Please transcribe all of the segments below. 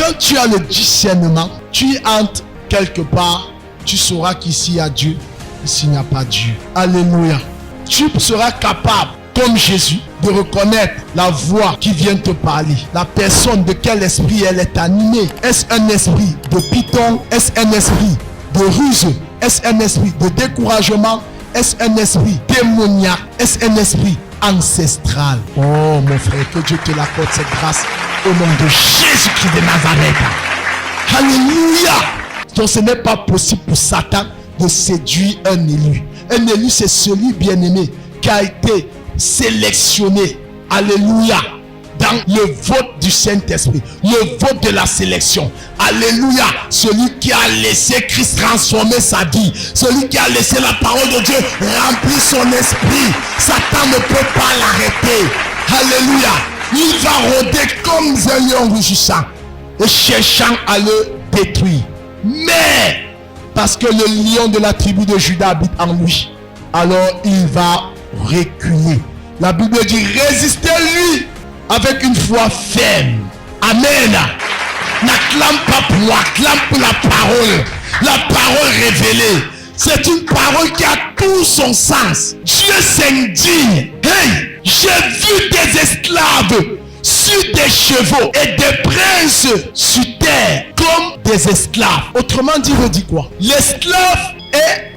quand tu as le discernement, tu entres quelque part, tu sauras qu'ici il y a Dieu, ici il n'y a pas Dieu. Alléluia. Tu seras capable, comme Jésus, de reconnaître la voix qui vient te parler. La personne de quel esprit elle est animée. Est-ce un esprit de python? Est-ce un esprit de ruse? Est-ce un esprit de découragement? Est-ce un esprit démoniaque? Est-ce un esprit ancestral? Oh mon frère, que Dieu te l'accorde cette grâce au nom de Jésus-Christ de Nazareth. Alléluia. Donc ce n'est pas possible pour Satan de séduire un élu. Un élu, c'est celui bien-aimé qui a été sélectionné. Alléluia. Dans le vote du Saint-Esprit, le vote de la sélection. Alléluia. Celui qui a laissé Christ transformer sa vie, celui qui a laissé la parole de Dieu remplir son esprit. Satan ne peut pas l'arrêter. Alléluia. Il va rôder comme un lion rugissant et cherchant à le détruire. Mais parce que le lion de la tribu de Juda habite en lui, alors il va reculer. La Bible dit: résistez-lui avec une foi ferme. Amen. N'acclame pas pour moi, acclame pour la parole. La parole révélée. C'est une parole qui a tout son sens. Dieu s'indigne. Hey, j'ai vu des esclaves sur des chevaux et des princes sur terre comme des esclaves. Autrement dit, veut dire quoi? L'esclave est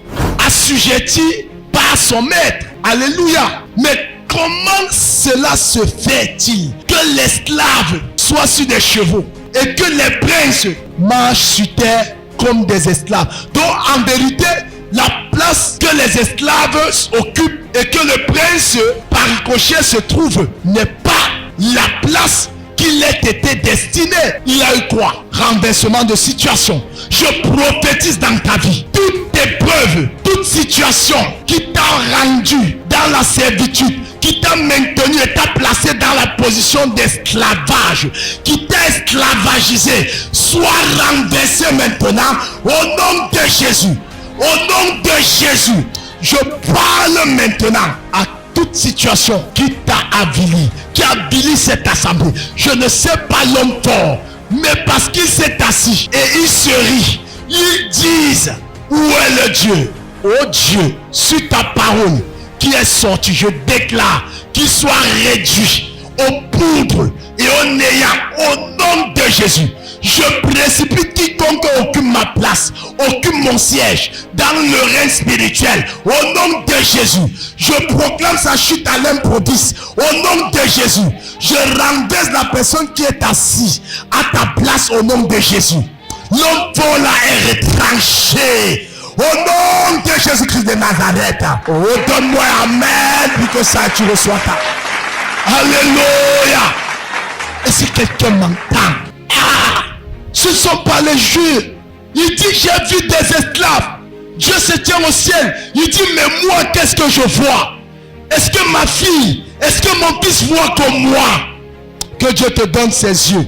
assujetti par son maître. Alléluia. Mais comment cela se fait-il que l'esclave soit sur des chevaux et que les princes marchent sur terre comme des esclaves? Donc en vérité, la place que les esclaves occupent et que le prince par ricochet se trouve n'est pas la place qu'il ait été destiné. Il a eu quoi? Renversement de situation. Je prophétise dans ta vie. Toute épreuve, toute situation qui t'a rendu dans la servitude, qui t'a maintenu et t'a placé dans la position d'esclavage, qui t'a esclavagisé, soit renversé maintenant au nom de Jésus. Au nom de Jésus, je parle maintenant à toute situation qui t'a avili, qui avili cette assemblée. Je ne sais pas l'homme fort, mais parce qu'il s'est assis et il se rit, ils disent: où est le Dieu? Oh Dieu, sur ta parole qui est sortie, je déclare qu'il soit réduit aux poudres et aux néants au nom de Jésus. Je précipite quiconque occupe ma place, occupe mon siège dans le règne spirituel au nom de Jésus. Je proclame sa chute à l'improviste au nom de Jésus. Je renverse la personne qui est assise à ta place au nom de Jésus. L'homme fort là est retranché au nom de Jésus-Christ de Nazareth. Oh, donne-moi amen, puis que ça tu reçois ta. Alléluia. Et si quelqu'un m'entend, ce ne sont pas les Juifs. Il dit: j'ai vu des esclaves. Dieu se tient au ciel. Il dit: mais moi, qu'est-ce que je vois? Est-ce que ma fille, est-ce que mon fils voit comme moi? Que Dieu te donne ses yeux.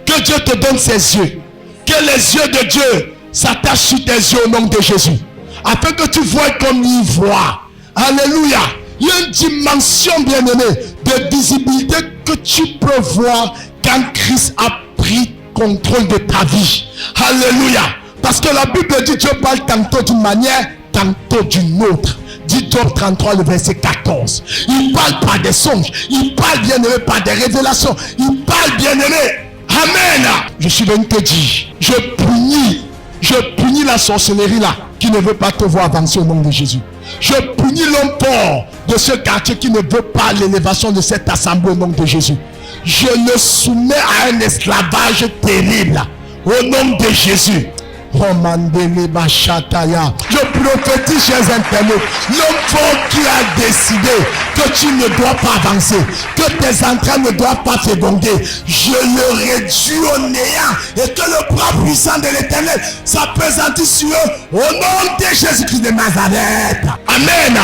Que Dieu te donne ses yeux. Que les yeux de Dieu s'attachent sur tes yeux au nom de Jésus. Afin que tu vois comme il voit. Alléluia. Il y a une dimension, bien-aimée, de visibilité que tu peux voir quand Christ a pris contrôle de ta vie. Alléluia. Parce que la Bible dit: Dieu parle tantôt d'une manière, tantôt d'une autre. Dit Job 33, le verset 14. Il parle par des songes. Il parle, bien-aimé, par des révélations. Il parle, bien-aimé. Amen. Je suis venu te dire, je punis la sorcellerie là qui ne veut pas te voir avancer au nom de Jésus. Je punis l'homme fort de ce quartier qui ne veut pas l'élévation de cette assemblée au nom de Jésus. Je le soumets à un esclavage terrible au nom de Jésus. Je prophétise, chers internautes, l'homme fort qui a décidé que tu ne dois pas avancer, que tes entrailles ne doivent pas féconder, je le réduis au néant et que le bras puissant de l'Éternel s'appesantisse sur eux au nom de Jésus-Christ de Nazareth. Amen.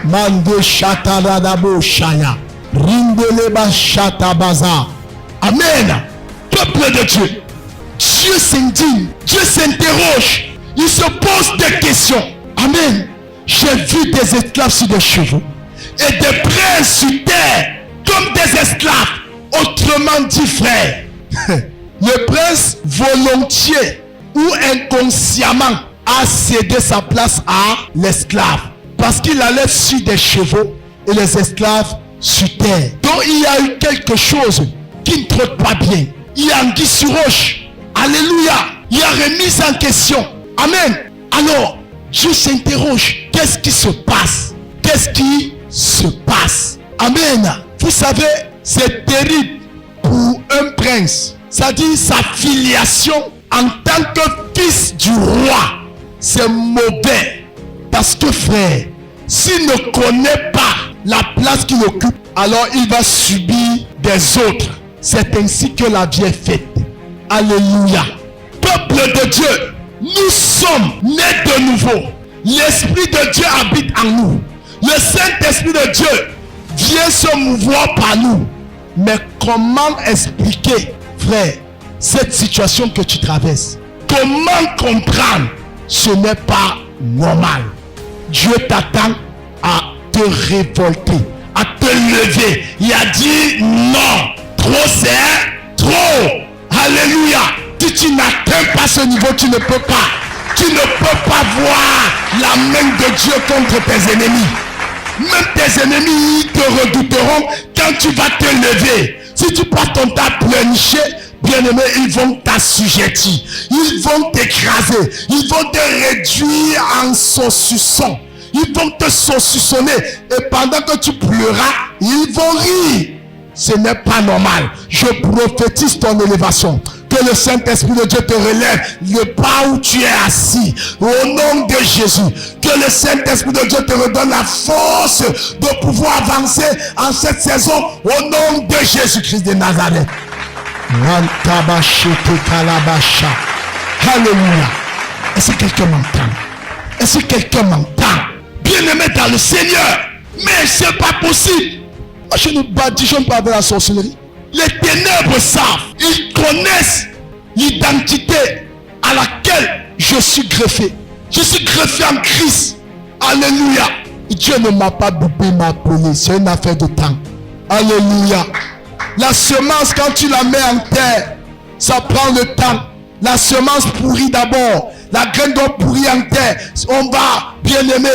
Mande Chataradabo Shaya. Rindeleba Chatabaza. Amen. Peuple de Dieu. Dieu s'indigne, Dieu s'interroge, il se pose des questions. Amen. J'ai vu des esclaves sur des chevaux et des princes sur terre comme des esclaves. Autrement dit, frère, Le prince volontiers ou inconsciemment a cédé sa place à l'esclave parce qu'il allait sur des chevaux et les esclaves sur terre. Donc il y a eu quelque chose qui ne trotte pas bien. Il y a anguille sur roche. Alléluia. Il y a remise en question. Amen. Alors, Dieu s'interroge. Qu'est-ce qui se passe? Qu'est-ce qui se passe? Amen. Vous savez, c'est terrible pour un prince. Ça dit sa filiation en tant que fils du roi. C'est mauvais. Parce que frère, s'il ne connaît pas la place qu'il occupe, alors il va subir des autres. C'est ainsi que la vie est faite. Alléluia. Peuple de Dieu, nous sommes nés de nouveau. L'Esprit de Dieu habite en nous. Le Saint-Esprit de Dieu vient se mouvoir par nous. Mais comment expliquer, frère, cette situation que tu traverses? Comment comprendre? Ce n'est pas normal. Dieu t'attend à te révolter, à te lever. Il a dit non. Trop c'est trop. Alléluia. Si tu n'atteins pas ce niveau, tu ne peux pas. Tu ne peux pas voir la main de Dieu contre tes ennemis. Même tes ennemis te redouteront quand tu vas te lever. Si tu passes ton temps à pleurnicher, bien-aimé, ils vont t'assujettir. Ils vont t'écraser. Ils vont te réduire en saucisson. Ils vont te saucissonner. Et pendant que tu pleuras, ils vont rire. Ce n'est pas normal. Je prophétise ton élévation. Que le Saint-Esprit de Dieu te relève le pas où tu es assis. Au nom de Jésus. Que le Saint-Esprit de Dieu te redonne la force de pouvoir avancer en cette saison. Au nom de Jésus-Christ de Nazareth. Alléluia. Est-ce que quelqu'un m'entend? Est-ce que quelqu'un m'entend? Bien-aimé dans le Seigneur. Mais c'est pas possible. Moi je ne badigeonne pas avec la sorcellerie. Les ténèbres savent. Ils connaissent l'identité à laquelle je suis greffé. Je suis greffé en Christ. Alléluia. Dieu ne m'a pas boubé, m'a appelé. C'est une affaire de temps. Alléluia. La semence, quand tu la mets en terre, ça prend le temps. La semence pourrit d'abord. La graine doit pourrir en terre. On va, bien aimé,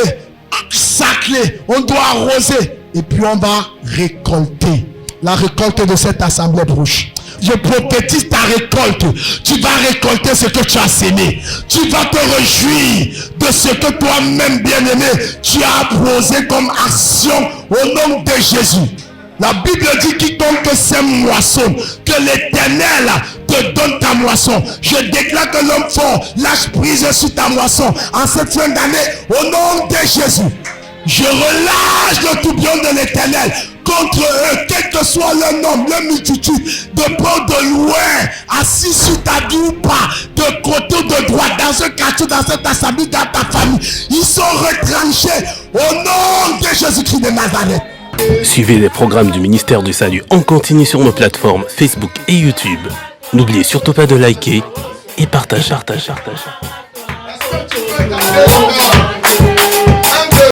sacler. On doit arroser. Et puis on va récolter. La récolte de cette assemblée proche. Je prophétise ta récolte. Tu vas récolter ce que tu as sémé. Tu vas te réjouir de ce que toi-même, bien-aimé, tu as posé comme action au nom de Jésus. La Bible dit quiconque sème moisson, que l'Éternel te donne ta moisson. Je déclare que l'homme fort lâche prise sur ta moisson en cette fin d'année au nom de Jésus. Je relâche le tourbillon de l'Éternel contre eux, quel que soit leur nombre, leur multitude, de près de loin, assis sur ta vie ou pas, de côté ou de droite, dans ce quartier, dans cette assemblée, dans ta famille. Ils sont retranchés au nom de Jésus-Christ de Nazareth. Suivez les programmes du ministère du Salut en continu sur nos plateformes Facebook et YouTube. N'oubliez surtout pas de liker et partager.